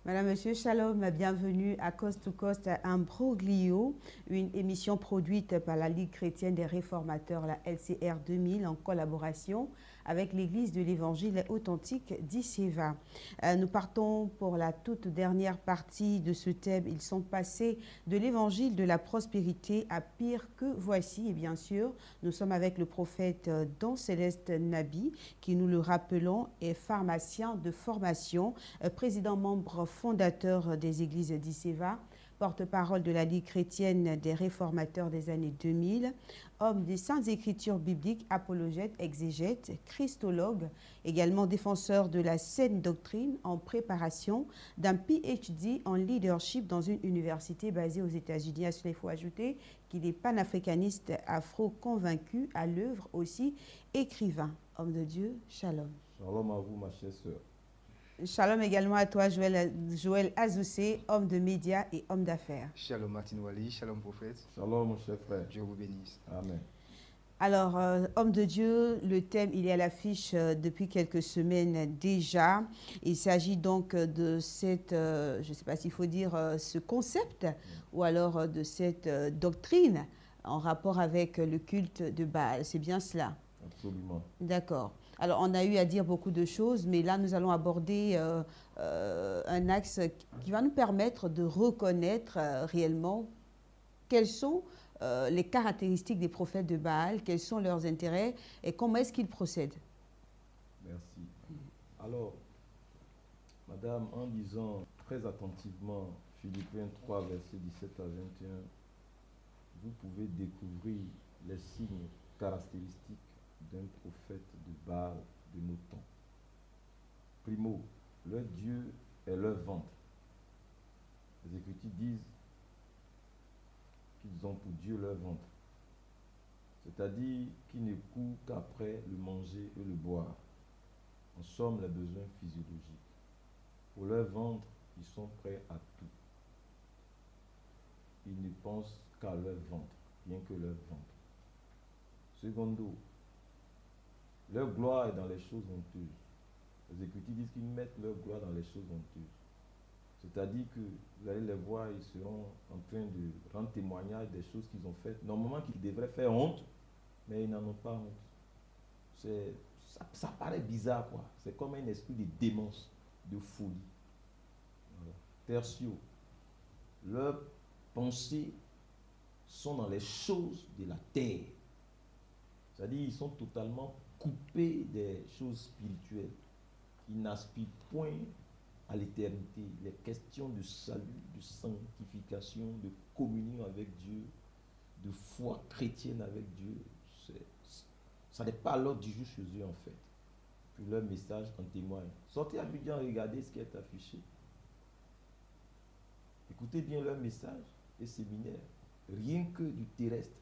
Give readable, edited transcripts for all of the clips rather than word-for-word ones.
Madame, Monsieur, Shalom, bienvenue à Coast to Coast Imbroglio, une émission produite par la Ligue chrétienne des réformateurs, la LCR 2000, en collaboration avec l'Église de l'Évangile authentique d'Isseva. Nous partons pour la toute dernière partie de ce thème. Ils sont passés de l'Évangile de la prospérité à pire que voici. Et bien sûr, nous sommes avec le prophète Don Céleste Nabi, qui, nous le rappelons, est pharmacien de formation, président membre fondateur des églises d'Isseva, porte-parole de la Ligue chrétienne des réformateurs des années 2000, homme des saintes écritures bibliques, apologète, exégète, christologue, également défenseur de la saine doctrine en préparation d'un PhD en leadership dans une université basée aux États-Unis. À cela, il faut ajouter qu'il est panafricaniste afro-convaincu, à l'œuvre aussi écrivain. Homme de Dieu, shalom. Shalom à vous, ma chère sœur. Shalom également à toi, Joël Azoussé, homme de médias et homme d'affaires. Shalom Martin Wali, shalom prophète. Shalom, mon cher frère. Dieu vous bénisse. Amen. Alors, homme de Dieu, le thème, il est à l'affiche depuis quelques semaines déjà. Il s'agit donc de cette, je ne sais pas s'il faut dire ce concept, ou alors de cette doctrine en rapport avec le culte de Baal. C'est bien cela? Absolument. D'accord. Alors, on a eu à dire beaucoup de choses, mais là, nous allons aborder un axe qui va nous permettre de reconnaître réellement quelles sont les caractéristiques des prophètes de Baal, quels sont leurs intérêts et comment est-ce qu'ils procèdent. Merci. Alors, madame, en lisant très attentivement Philippiens 3, versets 17 à 21, vous pouvez découvrir les signes caractéristiques d'un prophète de Baal de nos temps. Primo, leur Dieu est leur ventre. Les Écritures disent qu'ils ont pour Dieu leur ventre. C'est-à-dire qu'ils ne courent qu'après le manger et le boire. En somme, les besoins physiologiques. Pour leur ventre, ils sont prêts à tout. Ils ne pensent qu'à leur ventre, rien que leur ventre. Secondo, leur gloire est dans les choses honteuses. Les Écritures disent qu'ils mettent leur gloire dans les choses honteuses. C'est-à-dire que vous allez les voir, ils seront en train de rendre témoignage des choses qu'ils ont faites. Normalement, qu'ils devraient faire honte, mais ils n'en ont pas honte. Ça paraît bizarre, quoi. C'est comme un esprit de démence, de folie. Voilà. Tertio, leurs pensées sont dans les choses de la terre. C'est-à-dire qu'ils sont totalement coupés des choses spirituelles. Ils n'aspirent point à l'éternité. Les questions de salut, de sanctification, de communion avec Dieu, de foi chrétienne avec Dieu, ça n'est pas à l'ordre du jour chez eux en fait. Puis leur message en témoigne. Sortez à Abidjan, regardez ce qui est affiché. Écoutez bien leur message et séminaire. Rien que du terrestre,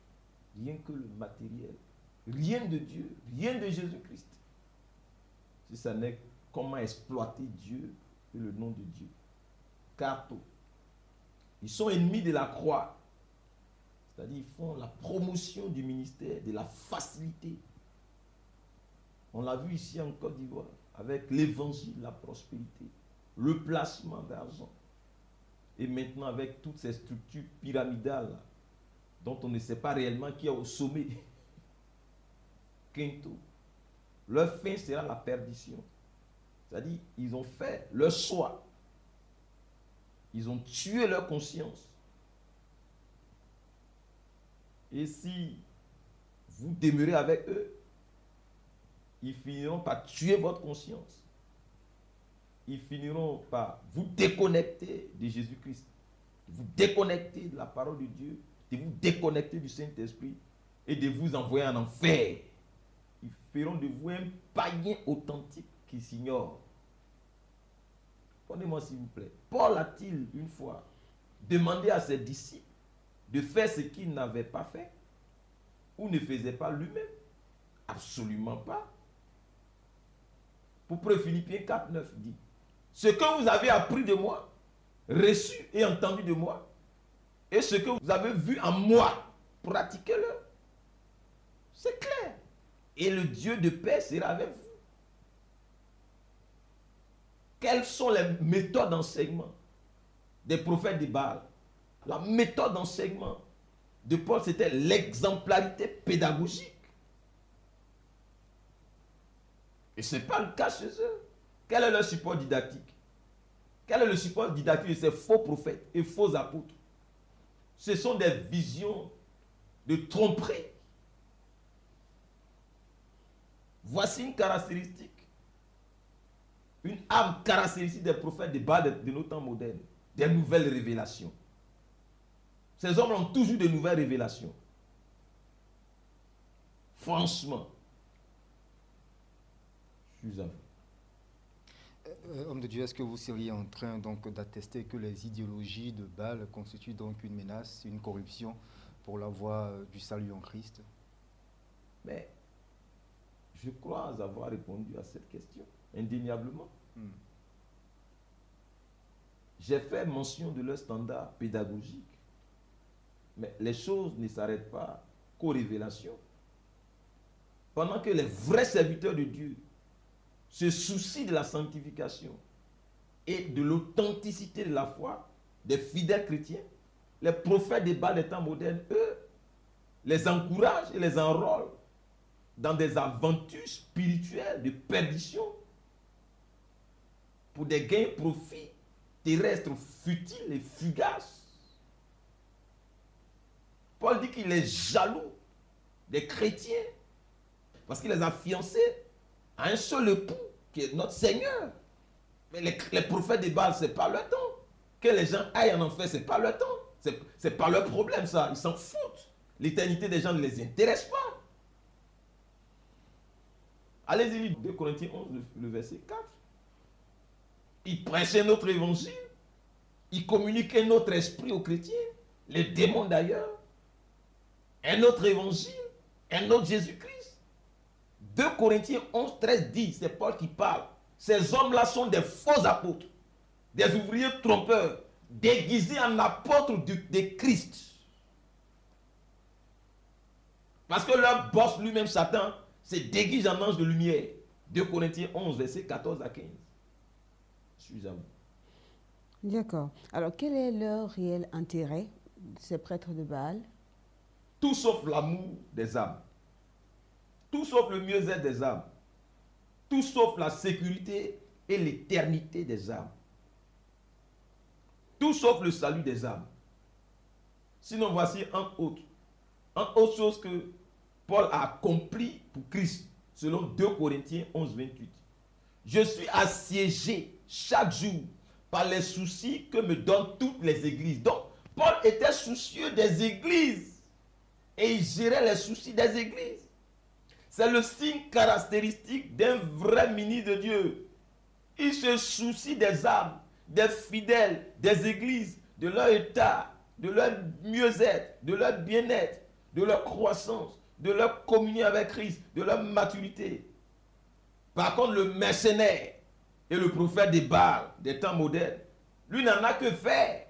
rien que le matériel, rien de Dieu, rien de Jésus-Christ. Si ça n'est comment exploiter Dieu et le nom de Dieu. Carto. Ils sont ennemis de la croix. C'est-à-dire ils font la promotion du ministère, de la facilité. On l'a vu ici en Côte d'Ivoire, avec l'évangile, la prospérité, le placement d'argent. Et maintenant avec toutes ces structures pyramidales là, dont on ne sait pas réellement qui est au sommet. Quinto. Leur fin sera la perdition. C'est-à-dire, ils ont fait leur choix. Ils ont tué leur conscience. Et si vous demeurez avec eux, ils finiront par tuer votre conscience. Ils finiront par vous déconnecter de Jésus-Christ, de vous déconnecter de la parole de Dieu, de vous déconnecter du Saint-Esprit et de vous envoyer en enfer. Ils feront de vous un païen authentique qui s'ignore. Prenez-moi s'il vous plaît. Paul a-t-il une fois demandé à ses disciples de faire ce qu'il n'avait pas fait ou ne faisait pas lui-même? Absolument pas. Pour preuve, Philippiens 4, 9 dit: ce que vous avez appris de moi, reçu et entendu de moi, et ce que vous avez vu en moi, pratiquez-le. C'est clair. Et le Dieu de paix sera avec vous. Quelles sont les méthodes d'enseignement des prophètes de Baal? La méthode d'enseignement de Paul, c'était l'exemplarité pédagogique. Et ce n'est pas le cas chez eux. Quel est leur support didactique? Quel est le support didactique de ces faux prophètes et faux apôtres? Ce sont des visions de tromperie. Voici une caractéristique, une âme caractéristique des prophètes de Baal de nos temps modernes, des nouvelles révélations. Ces hommes ont toujours de nouvelles révélations. Franchement, je suis à vous. Homme de Dieu, est-ce que vous seriez en train donc d'attester que les idéologies de Baal constituent donc une menace, une corruption pour la voie du salut en Christ? Mais je crois avoir répondu à cette question, indéniablement. J'ai fait mention de leur standard pédagogique. Mais les choses ne s'arrêtent pas qu'aux révélations. Pendant que les vrais serviteurs de Dieu se soucient de la sanctification et de l'authenticité de la foi des fidèles chrétiens, les prophètes des Baal des temps modernes, eux, les encouragent et les enrôlent dans des aventures spirituelles de perdition pour des gains profits terrestres futiles et fugaces. Paul dit qu'il est jaloux des chrétiens parce qu'il les a fiancés à un seul époux qui est notre Seigneur. Mais les prophètes de Baal, ce n'est pas leur temps. Que les gens aillent en enfer, ce n'est pas leur temps. Ce n'est pas leur problème, ça. Ils s'en foutent. L'éternité des gens ne les intéresse pas. Allez-y, lire 2 Corinthiens 11, le verset 4. Ils prêchaient notre évangile. Ils communiquaient notre esprit aux chrétiens. Les démons d'ailleurs. Un autre évangile. Un autre Jésus-Christ. 2 Corinthiens 11, 13 dit, c'est Paul qui parle. Ces hommes-là sont des faux apôtres. Des ouvriers trompeurs. Déguisés en apôtres de Christ. Parce que leur boss lui-même, Satan, se déguise en ange de lumière. 2 Corinthiens 11, verset 14 à 15. Je suis à vous. D'accord. Alors, quel est leur réel intérêt, ces prêtres de Baal? Tout sauf l'amour des âmes. Tout sauf le mieux-être des âmes. Tout sauf la sécurité et l'éternité des âmes. Tout sauf le salut des âmes. Sinon, voici un autre chose que Paul a accompli pour Christ, selon 2 Corinthiens 11, 28. Je suis assiégé chaque jour par les soucis que me donnent toutes les églises. Donc, Paul était soucieux des églises et il gérait les soucis des églises. C'est le signe caractéristique d'un vrai ministre de Dieu. Il se soucie des âmes, des fidèles, des églises, de leur état, de leur mieux-être, de leur bien-être, de leur croissance, de leur communion avec Christ, de leur maturité. Par contre, le mercenaire et le prophète des Baal des temps modernes, lui n'en a que faire.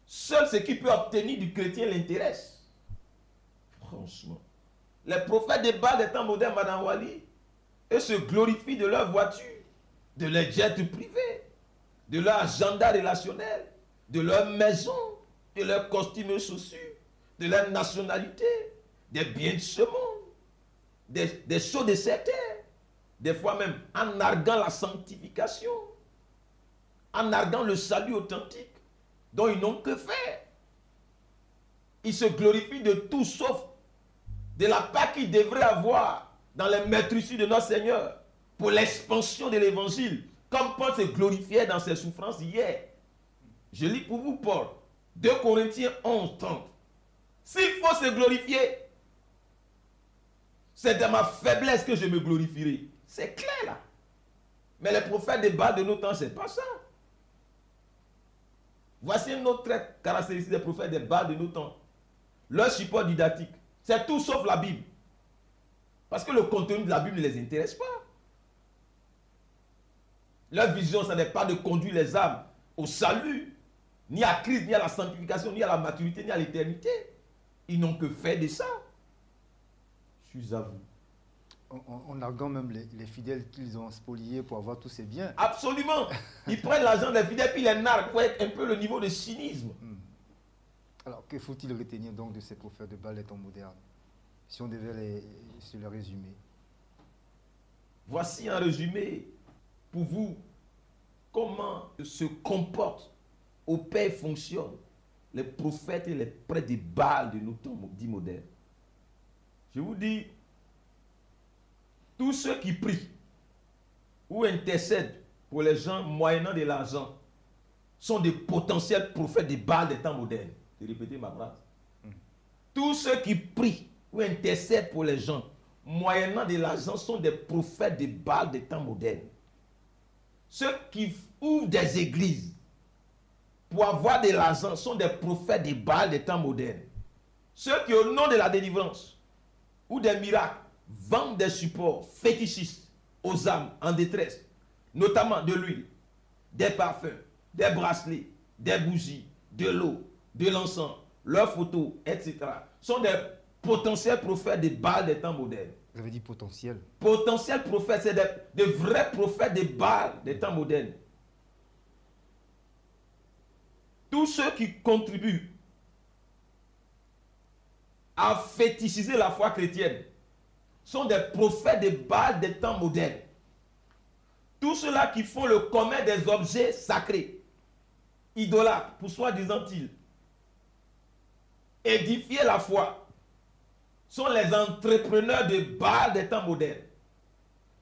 Seul ce qu'il peut obtenir du chrétien l'intéresse. Franchement. Les prophètes des Baal des temps modernes, Madame Wali, eux se glorifient de leur voiture, de leur jet privé, de leur agenda relationnel, de leur maison, de leur costume chaussures, de leur nationalité, des biens de ce monde, des choses de cette terre, des fois même en arguant la sanctification, en arguant le salut authentique, dont ils n'ont que faire. Ils se glorifient de tout sauf de la part qu'ils devraient avoir dans les maîtrises de notre Seigneur pour l'expansion de l'évangile, comme Paul se glorifiait dans ses souffrances hier. Je lis pour vous Paul, 2 Corinthiens 11, 30. S'il faut se glorifier, c'est de ma faiblesse que je me glorifierai. C'est clair là. Mais les prophètes des Baal de nos temps, ce n'est pas ça. Voici une autre trait caractéristique des prophètes des Baal de nos temps. Leur support didactique, c'est tout sauf la Bible. Parce que le contenu de la Bible ne les intéresse pas. Leur vision, ce n'est pas de conduire les âmes au salut, ni à Christ, ni à la sanctification, ni à la maturité, ni à l'éternité. Ils n'ont que faire de ça. Je suis à vous. En arguant même les fidèles qu'ils ont spoliés pour avoir tous ces biens. Absolument. Ils prennent l'argent des fidèles puis les narquent pour être un peu le niveau de cynisme. Alors, que faut-il retenir donc de ces prophètes de Baal des temps modernes, si on devait se les résumer? Voici un résumé pour vous. Comment se comportent, opèrent et fonctionnent les prophètes et les prêtres de Baal de nos temps dits modernes. Je vous dis, tous ceux qui prient ou intercèdent pour les gens moyennant de l'argent sont des potentiels prophètes de Baal des temps modernes. Je vais répéter ma phrase. Tous ceux qui prient ou intercèdent pour les gens moyennant de l'argent sont des prophètes de Baal des temps modernes. Ceux qui ouvrent des églises pour avoir de l'argent sont des prophètes de Baal des temps modernes. Ceux qui, au nom de la délivrance ou des miracles, vendent des supports fétichistes aux âmes en détresse, notamment de l'huile, des parfums, des bracelets, des bougies, de l'eau, de l'encens, leurs photos, etc., sont des potentiels prophètes de Baal des temps modernes. Vous avez dit potentiel. Potentiels prophètes, c'est des vrais prophètes de Baal des temps modernes. Tous ceux qui contribuent à fétichiser la foi chrétienne sont des prophètes de Baal des temps modernes. Tous ceux-là qui font le commerce des objets sacrés, idolâtres, pour soi-disant-ils, édifier la foi, sont les entrepreneurs de Baal des temps modernes.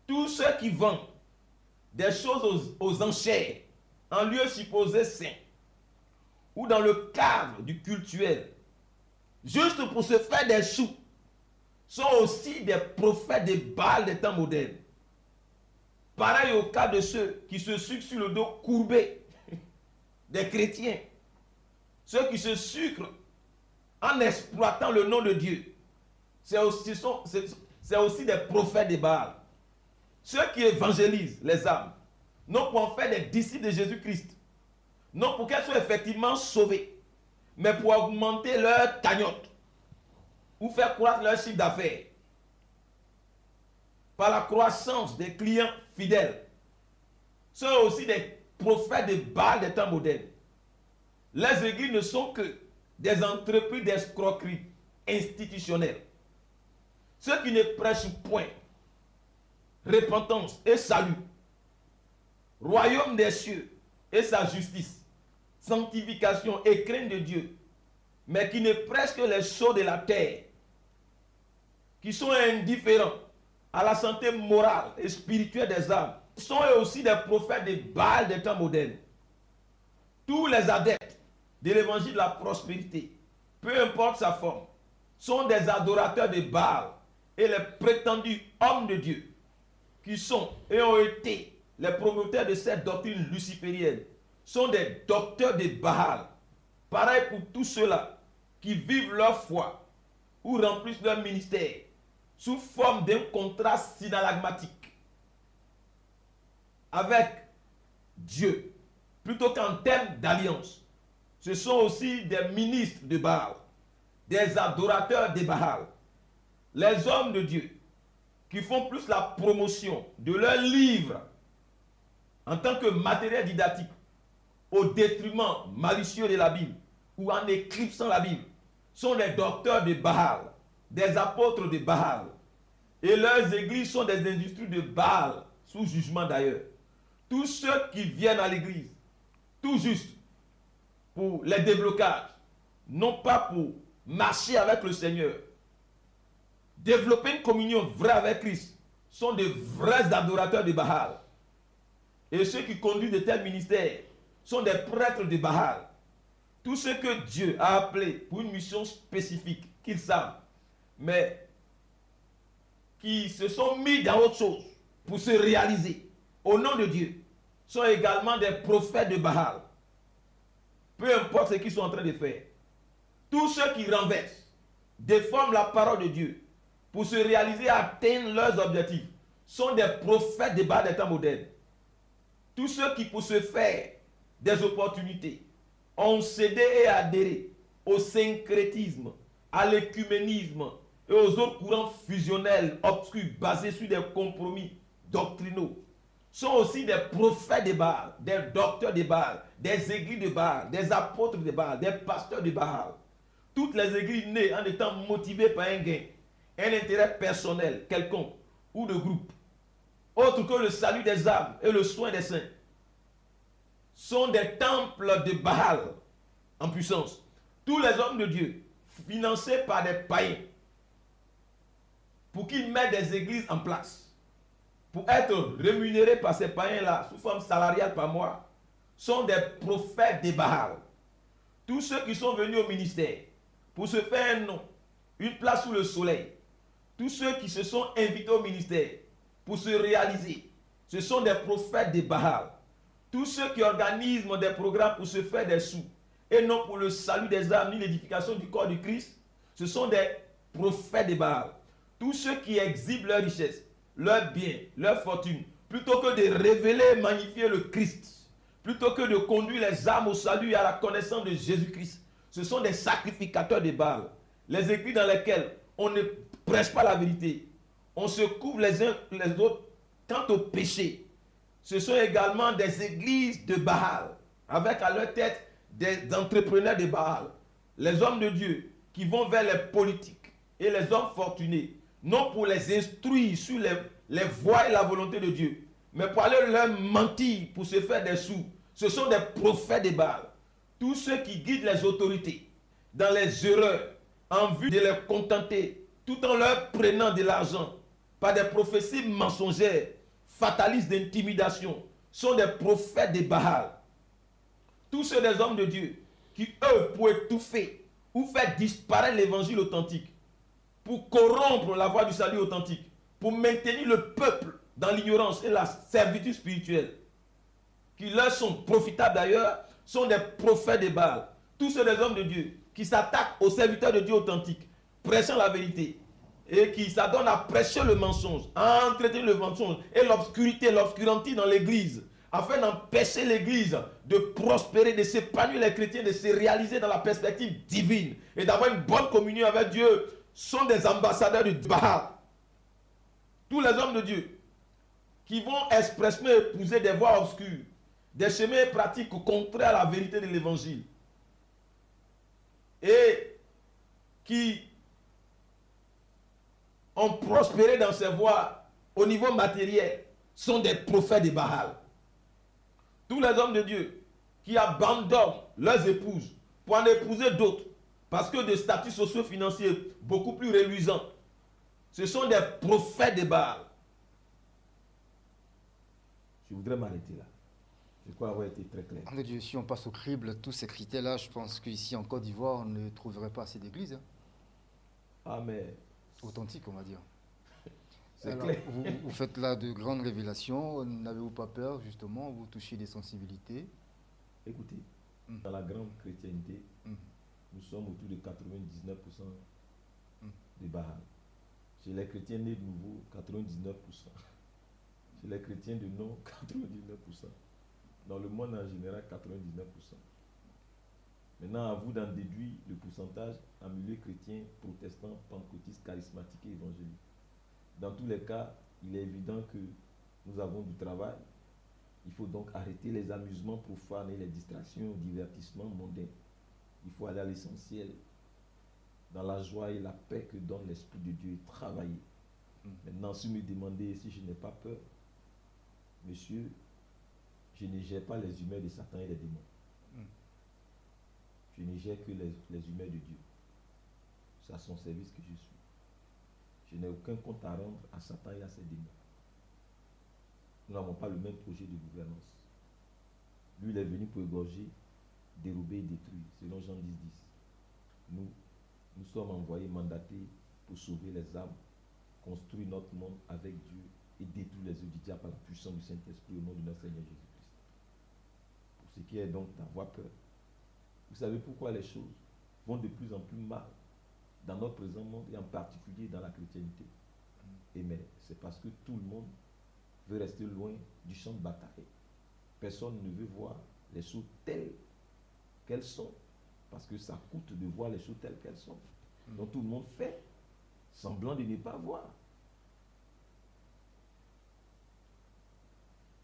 Tous ceux qui vendent des choses aux enchères en lieu supposé saint ou dans le cadre du cultuel, juste pour se faire des sous, sont aussi des prophètes de Baal des temps modernes. Pareil au cas de ceux qui se sucrent sur le dos courbé des chrétiens, ceux qui se sucrent en exploitant le nom de Dieu. C'est aussi des prophètes de Baal. Ceux qui évangélisent les âmes, non pour en faire des disciples de Jésus-Christ, non pour qu'elles soient effectivement sauvées, mais pour augmenter leur cagnotte ou faire croître leur chiffre d'affaires par la croissance des clients fidèles. Ce sont aussi des prophètes de Baal des temps modernes. Les églises ne sont que des entreprises d'escroquerie institutionnelle. Ceux qui ne prêchent point repentance et salut, royaume des cieux et sa justice, sanctification et crainte de Dieu, mais qui ne prêchent que les choses de la terre, qui sont indifférents à la santé morale et spirituelle des âmes, sont eux aussi des prophètes de Baal des temps modernes. Tous les adeptes de l'évangile de la prospérité, peu importe sa forme, sont des adorateurs de Baal et les prétendus hommes de Dieu qui sont et ont été les promoteurs de cette doctrine luciférienne sont des docteurs de Baal. Pareil pour tous ceux-là qui vivent leur foi ou remplissent leur ministère sous forme d'un contrat synalagmatique avec Dieu, plutôt qu'en termes d'alliance. Ce sont aussi des ministres de Baal, des adorateurs de Baal, les hommes de Dieu qui font plus la promotion de leurs livres en tant que matériel didactique au détriment malicieux de la Bible ou en éclipsant la Bible, sont les docteurs de Baal, des apôtres de Baal. Et leurs églises sont des industries de Baal, sous jugement d'ailleurs. Tous ceux qui viennent à l'église, tout juste pour les déblocages, non pas pour marcher avec le Seigneur, développer une communion vraie avec Christ, sont de vrais adorateurs de Baal. Et ceux qui conduisent de tels ministères sont des prêtres de Baal. Tous ceux que Dieu a appelés pour une mission spécifique, qu'ils savent, mais qui se sont mis dans autre chose pour se réaliser au nom de Dieu, sont également des prophètes de Baal. Peu importe ce qu'ils sont en train de faire. Tous ceux qui renversent, déforment la parole de Dieu pour se réaliser et atteindre leurs objectifs sont des prophètes de Baal des temps modernes. Tous ceux qui, pour se faire des opportunités, ont cédé et adhéré au syncrétisme, à l'écuménisme et aux autres courants fusionnels, obscurs, basés sur des compromis doctrinaux, sont aussi des prophètes de Baal, des docteurs de Baal, des églises de Baal, des apôtres de Baal, des pasteurs de Baal. Toutes les églises nées en étant motivées par un gain, un intérêt personnel quelconque ou de groupe, autre que le salut des âmes et le soin des saints, sont des temples de Baal en puissance. Tous les hommes de Dieu, financés par des païens, pour qu'ils mettent des églises en place, pour être rémunérés par ces païens-là, sous forme salariale par mois, sont des prophètes de Baal. Tous ceux qui sont venus au ministère pour se faire un nom, une place sous le soleil, tous ceux qui se sont invités au ministère pour se réaliser, ce sont des prophètes de Baal. Tous ceux qui organisent des programmes pour se faire des sous, et non pour le salut des âmes ni l'édification du corps du Christ, ce sont des prophètes de Baal. Tous ceux qui exhibent leur richesse, leurs biens, leur fortune, plutôt que de révéler et magnifier le Christ, plutôt que de conduire les âmes au salut et à la connaissance de Jésus-Christ, ce sont des sacrificateurs de Baal. Les églises dans lesquelles on ne prêche pas la vérité, on se couvre les uns les autres quant au péché, ce sont également des églises de Baal, avec à leur tête des entrepreneurs de Baal, les hommes de Dieu qui vont vers les politiques et les hommes fortunés, non pour les instruire sur les voies et la volonté de Dieu, mais pour aller leur mentir pour se faire des sous. Ce sont des prophètes de Baal. Tous ceux qui guident les autorités dans les erreurs en vue de les contenter, tout en leur prenant de l'argent par des prophéties mensongères, fatalistes d'intimidation, sont des prophètes de Baal. Tous ceux des hommes de Dieu qui œuvrent pour étouffer ou faire disparaître l'évangile authentique, pour corrompre la voie du salut authentique, pour maintenir le peuple dans l'ignorance et la servitude spirituelle, qui leur sont profitables d'ailleurs, sont des prophètes de Baal. Tous ceux des hommes de Dieu qui s'attaquent aux serviteurs de Dieu authentiques, prêchant la vérité, et qui s'adonnent à prêcher le mensonge, à entretenir le mensonge et l'obscurité, l'obscurantisme dans l'église, afin d'empêcher l'église de prospérer, de s'épanouir, les chrétiens, de se réaliser dans la perspective divine et d'avoir une bonne communion avec Dieu, sont des ambassadeurs du Baal. Tous les hommes de Dieu qui vont expressément épouser des voies obscures, des chemins pratiques contraires à la vérité de l'évangile, et qui ont prospéré dans ces voies au niveau matériel, sont des prophètes de Baal. Tous les hommes de Dieu qui abandonnent leurs épouses pour en épouser d'autres, parce que des statuts socio-financiers beaucoup plus reluisants, ce sont des prophètes de Baal. Je voudrais m'arrêter là. Je crois avoir été très clair. De Dieu, si on passe au crible, tous ces critères-là, je pense qu'ici en Côte d'Ivoire, on ne trouverait pas assez d'églises. Ah, mais authentiques, on va dire. c'est Alors, clair. vous faites là de grandes révélations. N'avez-vous pas peur, justement, vous touchez des sensibilités? Écoutez, dans la grande chrétienté, nous sommes autour de 99% de Baal. Chez les chrétiens nés de nouveau, 99%. Chez les chrétiens de non, 99%. Dans le monde en général, 99%. Maintenant, à vous d'en déduire le pourcentage en milieu chrétien, protestant, pentecôtiste, charismatique et évangélique. Dans tous les cas, il est évident que nous avons du travail. Il faut donc arrêter les amusements profanes et les distractions, divertissements mondains. Il faut aller à l'essentiel, dans la joie et la paix que donne l'Esprit de Dieu, et travailler. Maintenant, si vous me demandez si je n'ai pas peur, monsieur, je ne gère pas les humeurs de Satan et les démons. Je ne gère que les humeurs de Dieu. C'est à son service que je suis. Je n'ai aucun compte à rendre à Satan et à ses démons. Nous n'avons pas le même projet de gouvernance. Lui, il est venu pour égorger, dérober et détruire, selon Jean 10, 10. Nous sommes envoyés, mandatés pour sauver les âmes, construire notre monde avec Dieu et détruire les œuvres du diable par la puissance du Saint-Esprit au nom de notre Seigneur Jésus-Christ. Pour ce qui est donc d'avoir peur. Vous savez pourquoi les choses vont de plus en plus mal dans notre présent monde et en particulier dans la chrétienté. Et mais c'est parce que tout le monde veut rester loin du champ de bataille. Personne ne veut voir les choses telles qu'elles sont, parce que ça coûte de voir les choses telles qu'elles sont. Donc tout le monde fait semblant de ne pas voir.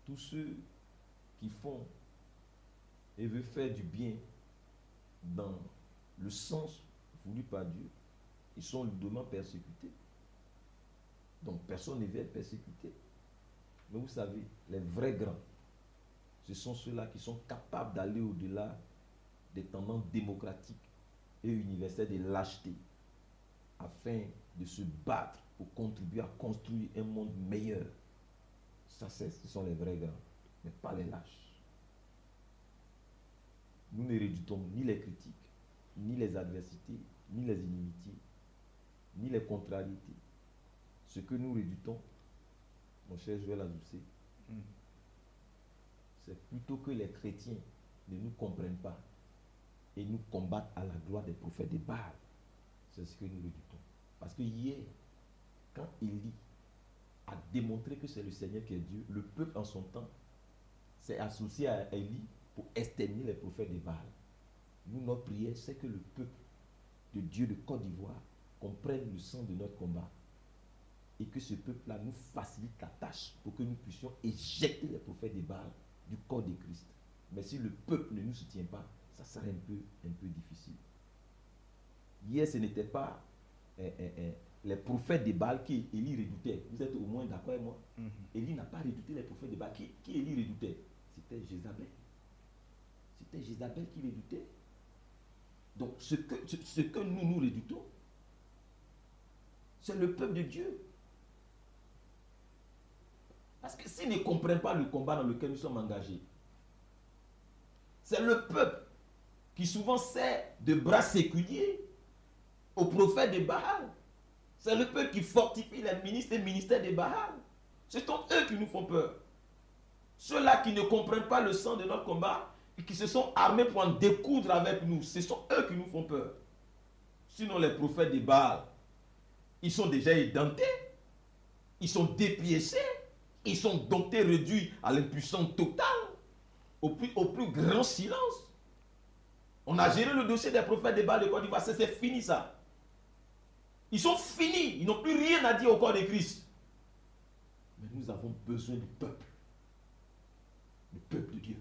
Tous ceux qui font et veulent faire du bien dans le sens voulu par Dieu, ils sont lourdement persécutés. Donc personne ne veut être persécuté. Mais vous savez, les vrais grands, ce sont ceux-là qui sont capables d'aller au-delà des tendances démocratiques et universelles de lâcheté, afin de se battre pour contribuer à construire un monde meilleur. Ça, ce sont les vrais grands, mais pas les lâches. Nous ne redoutons ni les critiques, ni les adversités, ni les inimitiés, ni les contrariétés. Ce que nous redoutons, mon cher Joël Azoussé, c'est plutôt que les chrétiens ne nous comprennent pas et nous combattent à la gloire des prophètes de Baal. C'est ce que nous redoutons. Parce que hier, quand Élie a démontré que c'est le Seigneur qui est Dieu, le peuple en son temps s'est associé à Élie pour exterminer les prophètes de Baal. Nous, notre prière, c'est que le peuple de Dieu de Côte d'Ivoire comprenne le sens de notre combat et que ce peuple-là nous facilite la tâche pour que nous puissions éjecter les prophètes de Baal du corps de Christ. Mais si le peuple ne nous soutient pas, ça serait un peu difficile. Hier, ce n'était pas les prophètes de Baal qui Élie redoutait. Vous êtes au moins d'accord avec moi? Élie n'a pas redouté les prophètes de Baal. Qui Élie redoutait? C'était Jézabel. C'était Jézabel qui redoutait. Donc, ce que nous redoutons, c'est le peuple de Dieu. Parce que s'ils ne comprennent pas le combat dans lequel nous sommes engagés, c'est le peuple qui souvent sert de bras séculier aux prophètes de Baal. C'est le peuple qui fortifie les ministres et ministères de Baal. Ce sont eux qui nous font peur. Ceux-là qui ne comprennent pas le sens de notre combat et qui se sont armés pour en découdre avec nous, ce sont eux qui nous font peur. Sinon, les prophètes de Baal, ils sont déjà édentés, ils sont dépiécés, ils sont domptés, réduits à l'impuissance totale, au plus grand silence. On a géré le dossier des prophètes de Baal de Côte d'Ivoire, c'est fini ça. Ils sont finis, ils n'ont plus rien à dire au corps de Christ. Mais nous avons besoin du peuple de Dieu.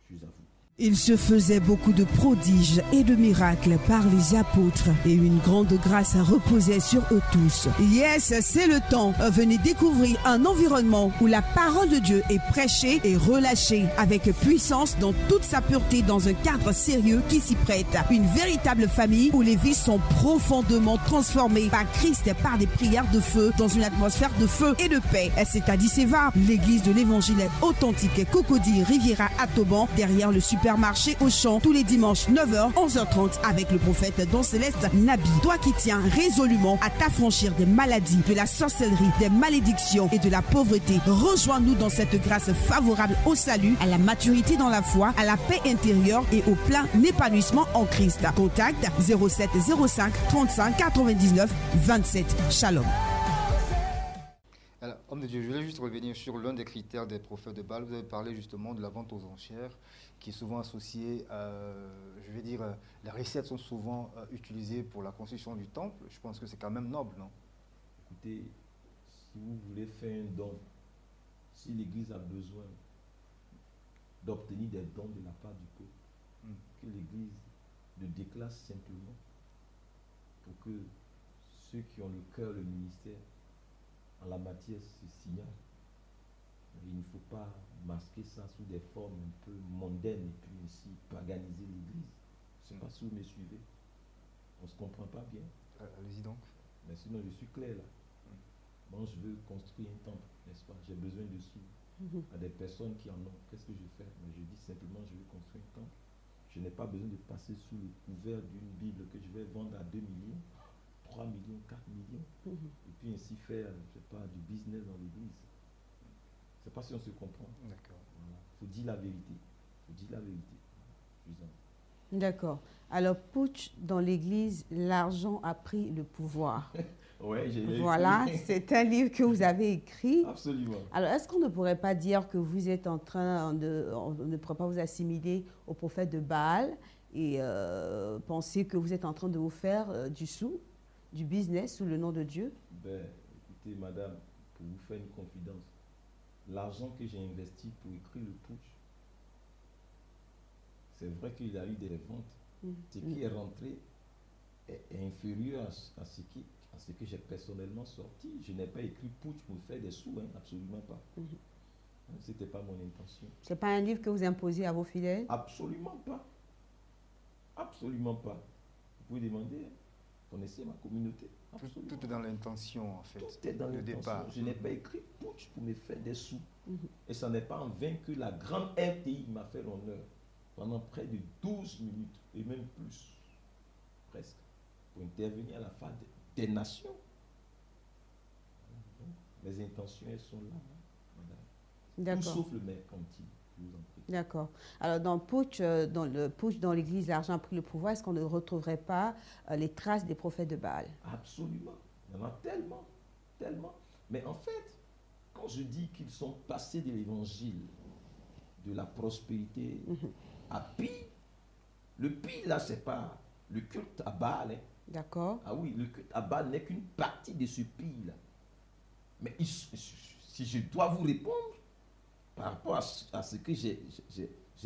Je suis à vous. Il se faisait beaucoup de prodiges et de miracles par les apôtres et une grande grâce reposait sur eux tous. Yes, c'est le temps. Venez découvrir un environnement où la parole de Dieu est prêchée et relâchée avec puissance dans toute sa pureté dans un cadre sérieux qui s'y prête. Une véritable famille où les vies sont profondément transformées par Christ par des prières de feu dans une atmosphère de feu et de paix. C'est à Disseva, l'église de l'évangile authentique Cocody Riviera à Toban, derrière le supermarché Auchan, tous les dimanches 9h, 11h30 avec le prophète Don Céleste Nabi. Toi qui tiens résolument à t'affranchir des maladies, de la sorcellerie, des malédictions et de la pauvreté, rejoins-nous dans cette grâce favorable au salut, à la maturité dans la foi, à la paix intérieure et au plein épanouissement en Christ. Contact 07 05 35 99 27. Shalom. Alors, homme de Dieu, je voulais juste revenir sur l'un des critères des prophètes de Baal. Vous avez parlé justement de la vente aux enchères, qui est souvent associée, je vais dire, les recettes sont souvent utilisées pour la construction du temple. Je pense que c'est quand même noble, non? Écoutez, si vous voulez faire un don, si l'Église a besoin d'obtenir des dons de la part du peuple, que l'Église le déclasse simplement pour que ceux qui ont le cœur, le ministère, en la matière se signalent. Il ne faut pas masquer ça sous des formes un peu mondaines et puis aussi paganiser l'Église. Je ne sais pas si vous me suivez. On ne se comprend pas bien. Allez-y donc. Mais sinon, je suis clair là. Moi, je veux construire un temple, n'est-ce pas? J'ai besoin de sous. À des personnes qui en ont. Qu'est-ce que je fais? Mais je dis simplement, je veux construire un temple. Je n'ai pas besoin de passer sous le couvert d'une Bible que je vais vendre à 2 millions, 3 millions, 4 millions. Et puis ainsi faire, je sais pas, du business dans l'Église. Je ne sais pas si on se comprend. D'accord. Voilà. Faut dire la vérité. Faut dire la vérité. D'accord. Alors, Putsch, dans l'Église, l'argent a pris le pouvoir. Ouais, voilà, c'est un livre que vous avez écrit. Absolument. Alors, est-ce qu'on ne pourrait pas dire que vous êtes en train de... On ne pourrait pas vous assimiler au prophète de Baal et penser que vous êtes en train de vous faire du sou du business sous le nom de Dieu? Ben, écoutez, madame, pour vous faire une confidence, l'argent que j'ai investi pour écrire le putsch, c'est vrai qu'il y a eu des ventes. Ce qui est rentré est inférieur à ce que j'ai personnellement sorti. Je n'ai pas écrit putsch pour faire des sous, hein, absolument pas. Ce n'était pas mon intention. Ce n'est pas un livre que vous imposez à vos fidèles? Absolument pas. Absolument pas. Vous pouvez demander, hein. Vous connaissez ma communauté? Tout est dans l'intention, en fait. Tout est dans le l'intention. départ. Je n'ai pas écrit putsch pour me faire des sous. Et ça n'est pas en vain que la grande RTI m'a fait l'honneur pendant près de 12 minutes, et même plus, presque, pour intervenir à la fin des nations. Donc, mes intentions, elles sont là, madame. D'accord. Tout sauf le mercantile, je vous en prie. D'accord. Alors, dans le putsch dans l'Église, l'argent a pris le pouvoir. Est-ce qu'on ne retrouverait pas les traces des prophètes de Baal? Absolument. Il y en a tellement, tellement. Mais en fait, quand je dis qu'ils sont passés de l'évangile, de la prospérité à Pi, le Pi, là, c'est pas le culte à Baal. Hein. D'accord. Ah oui, le culte à Baal n'est qu'une partie de ce Pi-là. Mais si je dois vous répondre, par rapport à ce que j'ai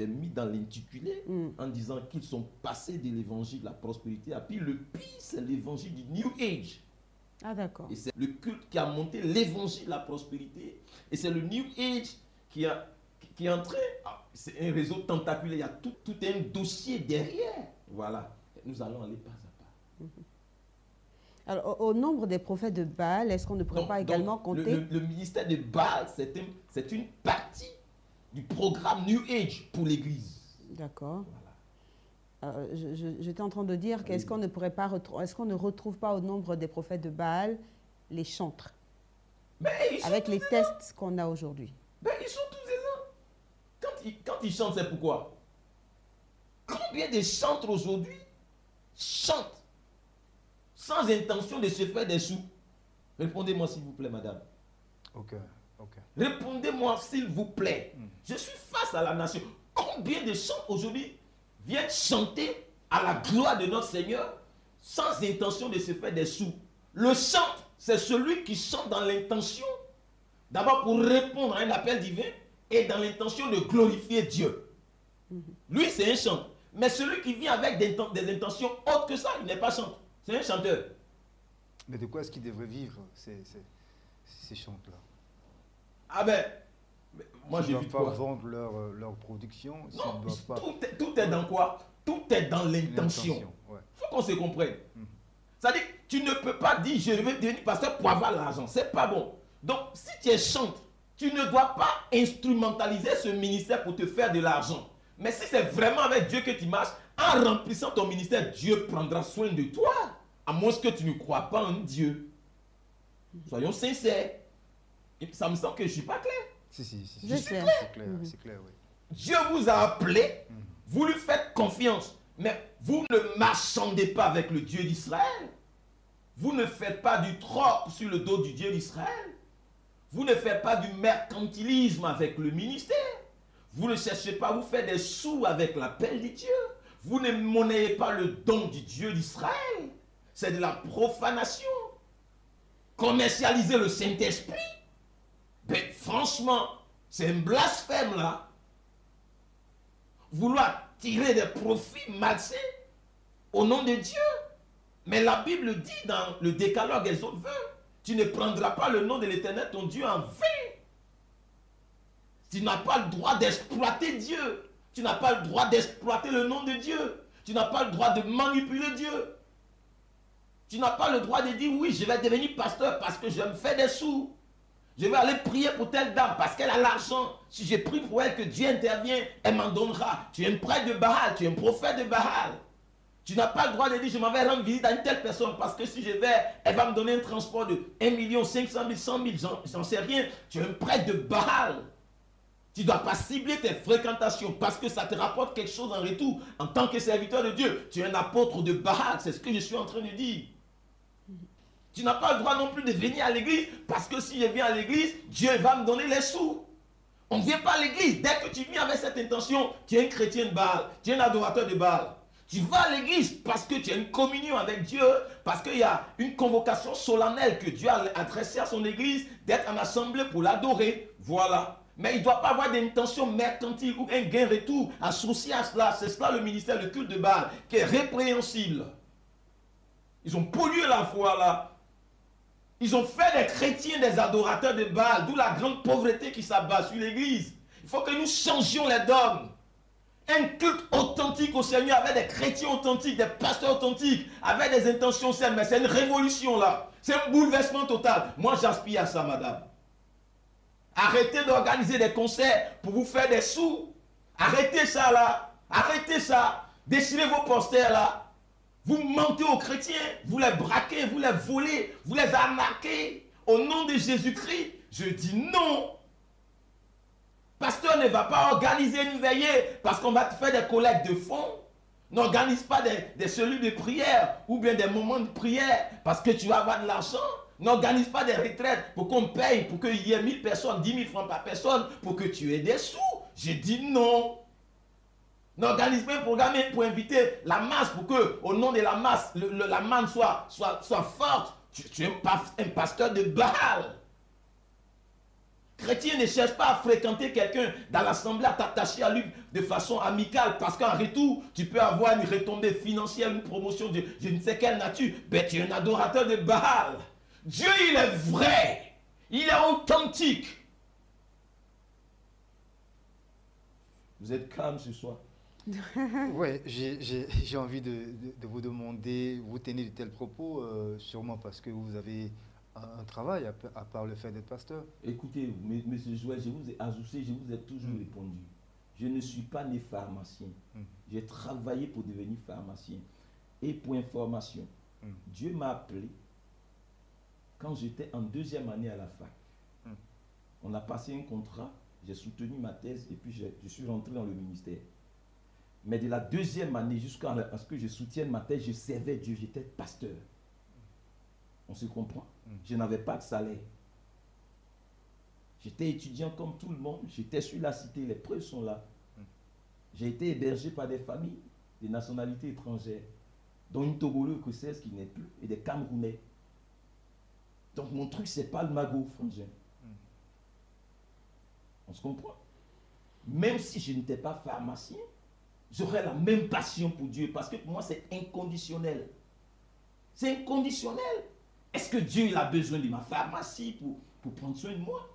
mis dans l'intitulé, en disant qu'ils sont passés de l'évangile de la prospérité à Pi, le Pi, c'est l'évangile du New Age. Ah, d'accord. Et c'est le culte qui a monté l'évangile de la prospérité. Et c'est le New Age qui est en train... C'est un réseau tentaculaire. Il y a tout un dossier derrière. Voilà. Nous allons aller pas à pas. Alors, au nombre des prophètes de Baal, est-ce qu'on ne pourrait pas également compter... Le ministère de Baal, c'est une partie du programme New Age pour l'Église. D'accord. Voilà. J'étais en train de dire qu'est-ce qu'on ne pourrait pas est-ce qu'on ne retrouve pas au nombre des prophètes de Baal les chantres? Avec les tests qu'on a aujourd'hui. Ben, ils sont tous aisants. Quand ils chantent, c'est pourquoi? Combien de chantres aujourd'hui chantent sans intention de se faire des sous? Répondez-moi s'il vous plaît, madame. Ok. Répondez-moi s'il vous plaît. Je suis face à la nation. Combien de chantres aujourd'hui viennent chanter à la gloire de notre Seigneur sans intention de se faire des sous? Le chant, c'est celui qui chante dans l'intention, d'abord pour répondre à un appel divin et dans l'intention de glorifier Dieu. Lui, c'est un chant. Mais celui qui vient avec des intentions autres que ça, il n'est pas chanteur. C'est un chanteur. Mais de quoi est-ce qu'ils devraient vivre, ces chantes-là? Ah ben, moi j'ai vu pas quoi? Vendre leur production. Non, pas... tout est dans quoi? Tout est dans l'intention. Ouais. Faut qu'on se comprenne. C'est-à-dire, tu ne peux pas dire je vais devenir pasteur pour avoir l'argent. C'est pas bon. Donc, si tu es chanteur, tu ne dois pas instrumentaliser ce ministère pour te faire de l'argent. Mais si c'est vraiment avec Dieu que tu marches, en remplissant ton ministère, Dieu prendra soin de toi. À moins que tu ne crois pas en Dieu. Soyons sincères. Et ça me semble que je ne suis pas clair. Si. C'est clair. C'est clair, oui. Dieu vous a appelé, vous lui faites confiance, mais vous ne marchandez pas avec le Dieu d'Israël. Vous ne faites pas du troc sur le dos du Dieu d'Israël. Vous ne faites pas du mercantilisme avec le ministère. Vous ne cherchez pas à vous faire des sous avec l'appel de Dieu. Vous ne monnayez pas le don du Dieu d'Israël. C'est de la profanation. Commercialiser le Saint-Esprit, ben, franchement, c'est un blasphème là. Vouloir tirer des profits malsains au nom de Dieu. Mais la Bible dit dans le décalogue Exode 20, tu ne prendras pas le nom de l'Éternel ton Dieu en vain. Tu n'as pas le droit d'exploiter Dieu. Tu n'as pas le droit d'exploiter le nom de Dieu. Tu n'as pas le droit de manipuler Dieu. Tu n'as pas le droit de dire oui, je vais devenir pasteur parce que je vais me faire des sous. Je vais aller prier pour telle dame parce qu'elle a l'argent. Si je prie pour elle, que Dieu intervient, elle m'en donnera. Tu es un prêtre de Baal, tu es un prophète de Baal. Tu n'as pas le droit de dire je m'en vais rendre visite à une telle personne parce que si je vais, elle va me donner un transport de 1 500 000, 100 000, j'en sais rien. Tu es un prêtre de Baal. Tu ne dois pas cibler tes fréquentations parce que ça te rapporte quelque chose en retour. En tant que serviteur de Dieu, tu es un apôtre de Baal. C'est ce que je suis en train de dire. Tu n'as pas le droit non plus de venir à l'église parce que si je viens à l'église, Dieu va me donner les sous. On ne vient pas à l'église. Dès que tu viens avec cette intention, tu es un chrétien de Baal, tu es un adorateur de Baal. Tu vas à l'église parce que tu as une communion avec Dieu, parce qu'il y a une convocation solennelle que Dieu a adressée à son église, d'être en assemblée pour l'adorer. Voilà. Mais il ne doit pas avoir d'intention mercantile ou un gain-retour associé à cela. C'est cela le ministère, le culte de Baal, qui est répréhensible. Ils ont pollué la foi là. Ils ont fait des chrétiens des adorateurs de Baal, d'où la grande pauvreté qui s'abat sur l'église. Il faut que nous changions les dogmes. Un culte authentique au Seigneur avec des chrétiens authentiques, des pasteurs authentiques, avec des intentions saines. Mais c'est une révolution là. C'est un bouleversement total. Moi, j'aspire à ça, madame. Arrêtez d'organiser des concerts pour vous faire des sous. Arrêtez ça là. Arrêtez ça. Dessinez vos posters là. Vous mentez aux chrétiens. Vous les braquez, vous les volez, vous les arnaquez. Au nom de Jésus-Christ, je dis non. Pasteur ne va pas organiser une veillée parce qu'on va te faire des collectes de fonds. N'organise pas des cellules de prière ou bien des moments de prière parce que tu vas avoir de l'argent. N'organise pas des retraites pour qu'on paye, pour qu'il y ait 1000 personnes, 10 000 francs par personne, pour que tu aies des sous. J'ai dit non. N'organise pas un programme pour inviter la masse, pour que, au nom de la masse, la manne soit forte. Tu es un pasteur de Baal. Chrétien ne cherche pas à fréquenter quelqu'un dans l'assemblée, à t'attacher à lui de façon amicale, parce qu'en retour, tu peux avoir une retombée financière, une promotion de je ne sais quelle nature. Ben, tu es un adorateur de Baal. Dieu, il est vrai. Il est authentique. Vous êtes calme ce soir? Oui, j'ai envie de vous demander, vous tenez de tels propos, sûrement parce que vous avez un travail, à part le fait d'être pasteur. Écoutez, monsieur Joël, je vous ai ajouté, je vous ai toujours répondu. Je ne suis pas né pharmacien. J'ai travaillé pour devenir pharmacien. Et pour information, Dieu m'a appelé quand j'étais en 2e année à la fac. On a passé un contrat, j'ai soutenu ma thèse et puis je suis rentré dans le ministère. Mais de la 2e année jusqu'à ce que je soutienne ma thèse, je servais Dieu, j'étais pasteur. On se comprend. Je n'avais pas de salaire. J'étais étudiant comme tout le monde. J'étais sur la cité. Les preuves sont là. J'ai été hébergé par des familles, des nationalités étrangères, dont une Togolo-écossaise qui n'est plus, et des Camerounais. Donc mon truc, c'est pas le magot, frangin. On se comprend. Même si je n'étais pas pharmacien, j'aurais la même passion pour Dieu, parce que pour moi, c'est inconditionnel. C'est inconditionnel. Est-ce que Dieu il a besoin de ma pharmacie pour prendre soin de moi?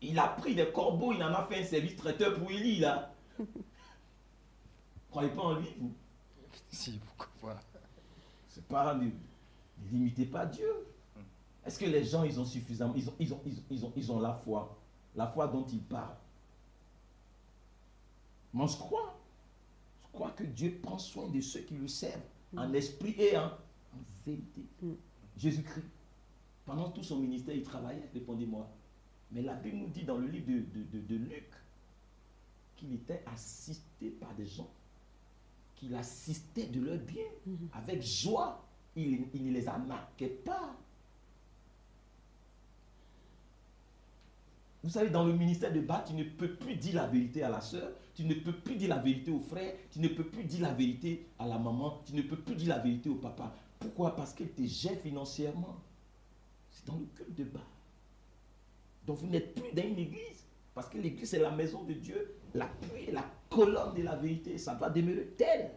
Il a pris des corbeaux, il en a fait un service traiteur pour Élie, là. Croyez pas en lui, vous? Si, pourquoi pas? C'est pas... Ne limitez pas Dieu. Est-ce que les gens, ils ont suffisamment... Ils ont la foi dont ils parlent. Moi, je crois que Dieu prend soin de ceux qui le servent, en esprit et en vérité. Jésus-Christ, pendant tout son ministère, il travaillait, répondez-moi. Mais la Bible nous dit dans le livre de Luc qu'il était assisté par des gens, qu'il assistait de leurs biens avec joie. Il ne les arnaquait pas. Vous savez, dans le ministère de Baal, tu ne peux plus dire la vérité à la sœur, tu ne peux plus dire la vérité au frère, tu ne peux plus dire la vérité à la maman, tu ne peux plus dire la vérité au papa. Pourquoi? Parce qu'elle te gère financièrement. C'est dans le culte de Baal. Donc vous n'êtes plus dans une église. Parce que l'église, c'est la maison de Dieu, l'appui et la colonne de la vérité. Ça doit demeurer tel.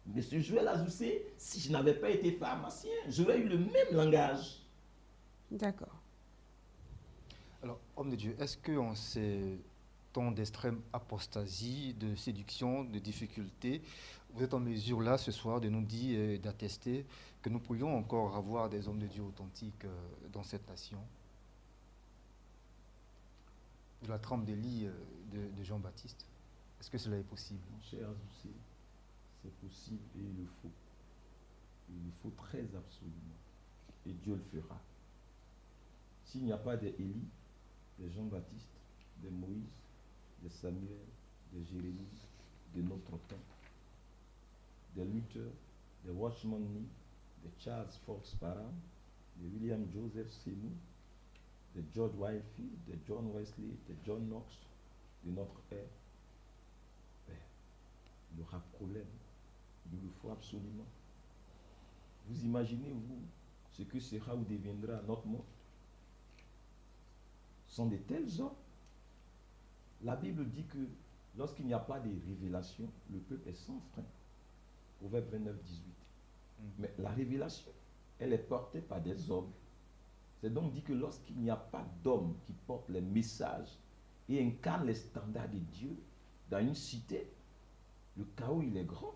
Monsieur Joël Azoussé, si je n'avais pas été pharmacien, j'aurais eu le même langage. D'accord. Alors, homme de Dieu, est-ce qu'en ces temps d'extrême apostasie, de séduction, de difficulté, vous êtes en mesure là ce soir de nous dire et d'attester que nous pourrions encore avoir des hommes de Dieu authentiques dans cette nation? De la trempe d'Élie de Jean-Baptiste, est-ce que cela est possible? Mon cher Azoussé, c'est possible et il le faut. Il le faut très absolument. Et Dieu le fera. S'il n'y a pas d'Élie, de Jean-Baptiste, de Moïse, de Samuel, de Jérémie, de notre temps, de Luther, de Watchman Nee, de Charles Fox Parham, de William Joseph Seymour, de George Whitefield, de John Wesley, de John Knox, de notre ère, il y aura problème. Il nous le faut absolument. Vous imaginez, vous, ce que sera ou deviendra notre monde sans de tels hommes? La Bible dit que lorsqu'il n'y a pas de révélation, le peuple est sans frein. Proverbe 29, 18. Mais la révélation, elle est portée par des hommes. C'est donc dit que lorsqu'il n'y a pas d'hommes qui portent les messages et incarnent les standards de Dieu dans une cité, le chaos, il est grand.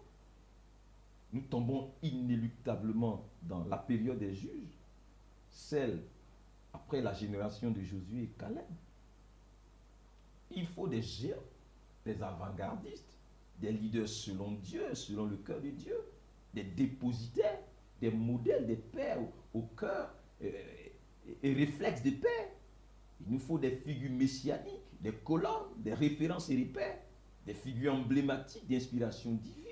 Nous tombons inéluctablement dans la période des juges, celle après la génération de Josué et Caleb. Il faut des géants, des avant-gardistes, des leaders selon Dieu, selon le cœur de Dieu, des dépositaires, des modèles, des pères au cœur et réflexes de père. Il nous faut des figures messianiques, des colonnes, des références et repères, des figures emblématiques d'inspiration divine,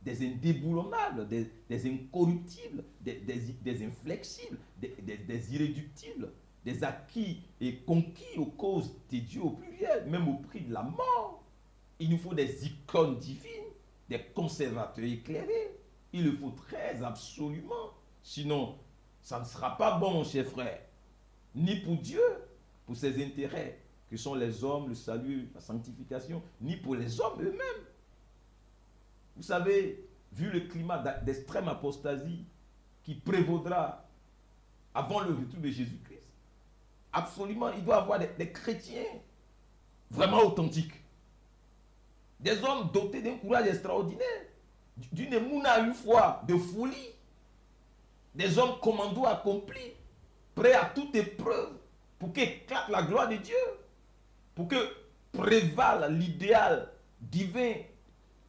des indéboulonnables, des incorruptibles, des inflexibles, des irréductibles, des acquis et conquis aux causes de Dieu au pluriel, même au prix de la mort. Il nous faut des icônes divines, des conservateurs éclairés. Il le faut très absolument. Sinon, ça ne sera pas bon, mon cher frère. Ni pour Dieu, pour ses intérêts, que sont les hommes, le salut, la sanctification, ni pour les hommes eux-mêmes. Vous savez, vu le climat d'extrême apostasie qui prévaudra avant le retour de Jésus-Christ, absolument, il doit y avoir des chrétiens vraiment authentiques. Des hommes dotés d'un courage extraordinaire, d'une émouna une foi de folie. Des hommes commando accomplis, prêts à toute épreuve pour qu'éclate la gloire de Dieu, pour que prévale l'idéal divin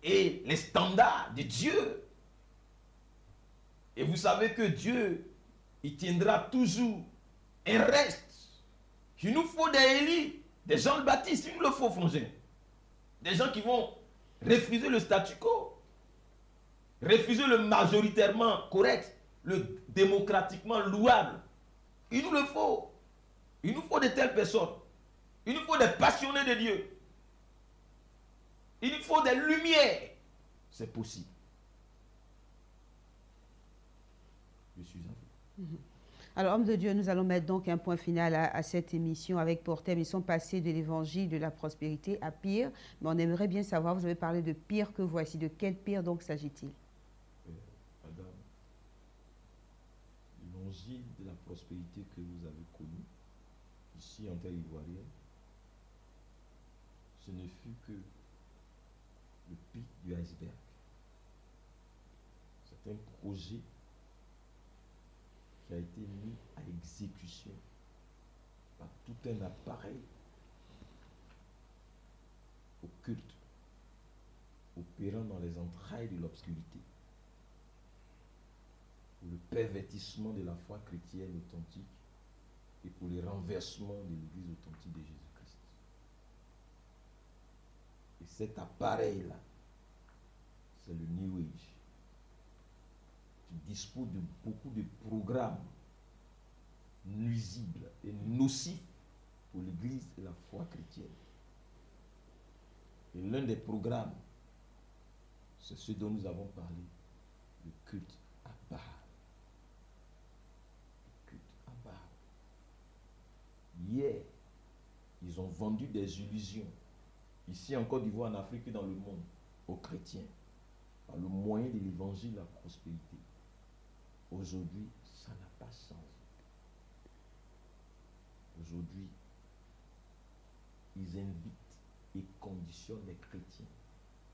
et les standards de Dieu. Et vous savez que Dieu, il tiendra toujours un reste. Il nous faut des Élie, des Jean le Baptiste, il nous le faut, frangin. Des gens qui vont refuser le statu quo, refuser le majoritairement correct, le démocratiquement louable. Il nous le faut. Il nous faut de telles personnes. Il nous faut des passionnés de Dieu. Il nous faut des lumières. C'est possible. Je suis en vous. Alors, homme de Dieu, nous allons mettre donc un point final à cette émission avec pour thème, ils sont passés de l'évangile de la prospérité à pire. Mais on aimerait bien savoir, vous avez parlé de pire que voici. De quel pire donc s'agit-il? Madame, l'évangile de la prospérité que vous avez connu, ici en terre ivoirienne, ce ne fut que le pic du iceberg. C'est un projet qui a été mis à exécution par tout un appareil occulte, opérant dans les entrailles de l'obscurité, pour le pervertissement de la foi chrétienne authentique et pour le renversement de l'Église authentique de Jésus-Christ. Et cet appareil-là, c'est le New Age, qui dispose de beaucoup de programmes nuisibles et nocifs pour l'Église et la foi chrétienne. Et l'un des programmes, c'est ce dont nous avons parlé, le culte à Baal. Le culte à Baal. Hier, ils ont vendu des illusions, ici en Côte d'Ivoire, en Afrique et dans le monde, aux chrétiens, par le moyen de l'évangile de la prospérité. Aujourd'hui, ça n'a pas changé. Aujourd'hui, ils invitent et conditionnent les chrétiens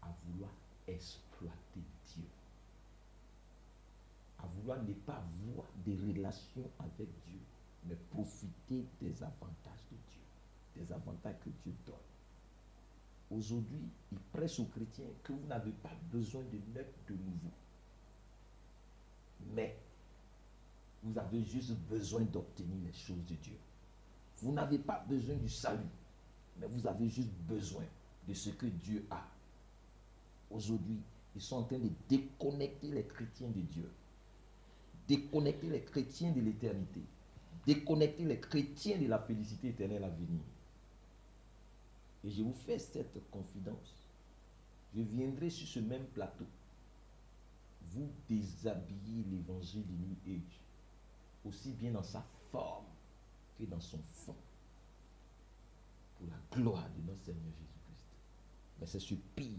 à vouloir exploiter Dieu, à vouloir ne pas voir des relations avec Dieu, mais profiter des avantages de Dieu, des avantages que Dieu donne. Aujourd'hui, ils pressent aux chrétiens que vous n'avez pas besoin de neuf, de nouveau. Mais vous avez juste besoin d'obtenir les choses de Dieu. Vous n'avez pas besoin du salut, mais vous avez juste besoin de ce que Dieu a. Aujourd'hui, ils sont en train de déconnecter les chrétiens de Dieu, déconnecter les chrétiens de l'éternité, déconnecter les chrétiens de la félicité éternelle à venir. Et je vous fais cette confidence. je viendrai sur ce même plateau vous déshabiller l'évangile du New Age, aussi bien dans sa forme que dans son fond, pour la gloire de notre Seigneur Jésus-Christ. Mais c'est ce pile,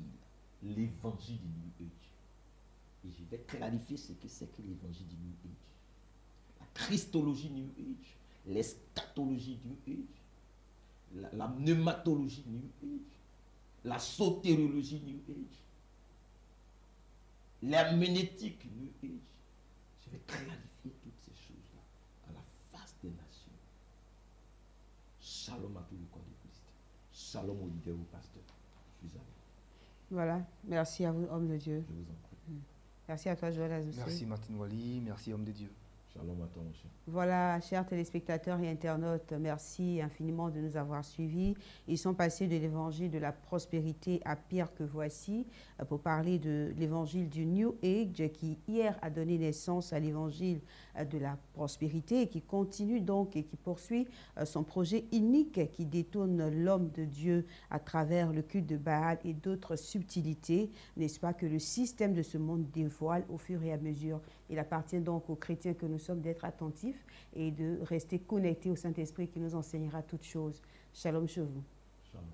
l'évangile du New Age. Et je vais clarifier ce que c'est que l'évangile du New Age. La christologie New Age, l'eschatologie New Age, la pneumatologie New Age, la sotériologie New Age, l'herméneutique New Age. Je vais clarifier toutes ces choses-là à la face des nations. Shalom à tout le corps de Christ. Shalom au leader, au pasteur. Je suis avec vous. Voilà, merci à vous, homme de Dieu. Je vous en prie. Merci à toi, Joël Azoussé. Merci Martine Wally, merci homme de Dieu. Shalom à toi, mon cher. Voilà, chers téléspectateurs et internautes, merci infiniment de nous avoir suivis. Ils sont passés de l'évangile de la prospérité à pire que voici pour parler de l'évangile du New Age qui hier a donné naissance à l'évangile de la prospérité et qui continue donc et qui poursuit son projet unique qui détourne l'homme de Dieu à travers le culte de Baal et d'autres subtilités, n'est-ce pas, que le système de ce monde dévoile au fur et à mesure. Il appartient donc aux chrétiens que nous sommes d'être attentifs et de rester connectés au Saint-Esprit qui nous enseignera toutes choses. Shalom chez vous. Shalom.